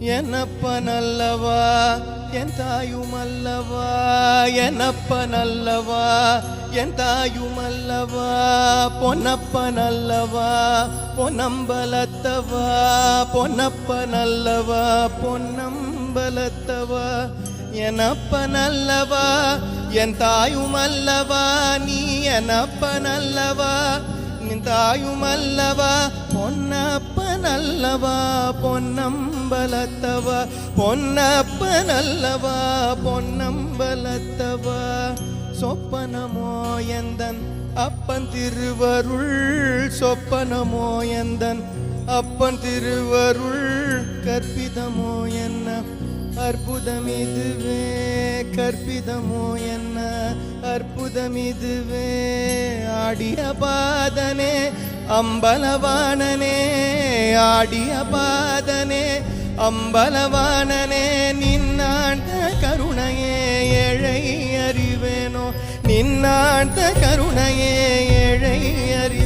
ಏನಪ್ಪನಲ್ಲವಾ ಎಂತಾಯುಮಲ್ಲವಾ ಏನಪ್ಪನಲ್ಲವಾ ಎಂತಾಯುಮಲ್ಲವಾ பொன்னப்பனல்லவா பொன்னம்பலத்தவா பொன்னப்பனல்லவா பொன்னம்பலத்தவா எனப்பனல்லவா ಎಂತಾಯುಮಲ್ಲವಾ ನೀ ಏನಪ್ಪನಲ್ಲವಾ ನಿಂತಾಯುಮಲ್ಲವಾ பொன்னப்பனல்லவா பொன்னம்பலத்தவா பொன்னப்பனல்லவா பொன்னம்பலத்தவா சொப்பனமோ எந்தன் அப்பன் திருவருள் சொப்பனமோ எந்தன் அப்பன் திருவருள் கற்பிதமோ என்ன அற்புதமிதுவே கற்பிதமோ என்ன அற்புதமிதுவே ஆடிய பாதனே அம்பலவாணனே ஆடிய பாதனே அம்பலவாணனே நின்னாண்ட கருணையே ஏழை அறிவேனோ நின்னாண்ட கருணையே ஏழை அறி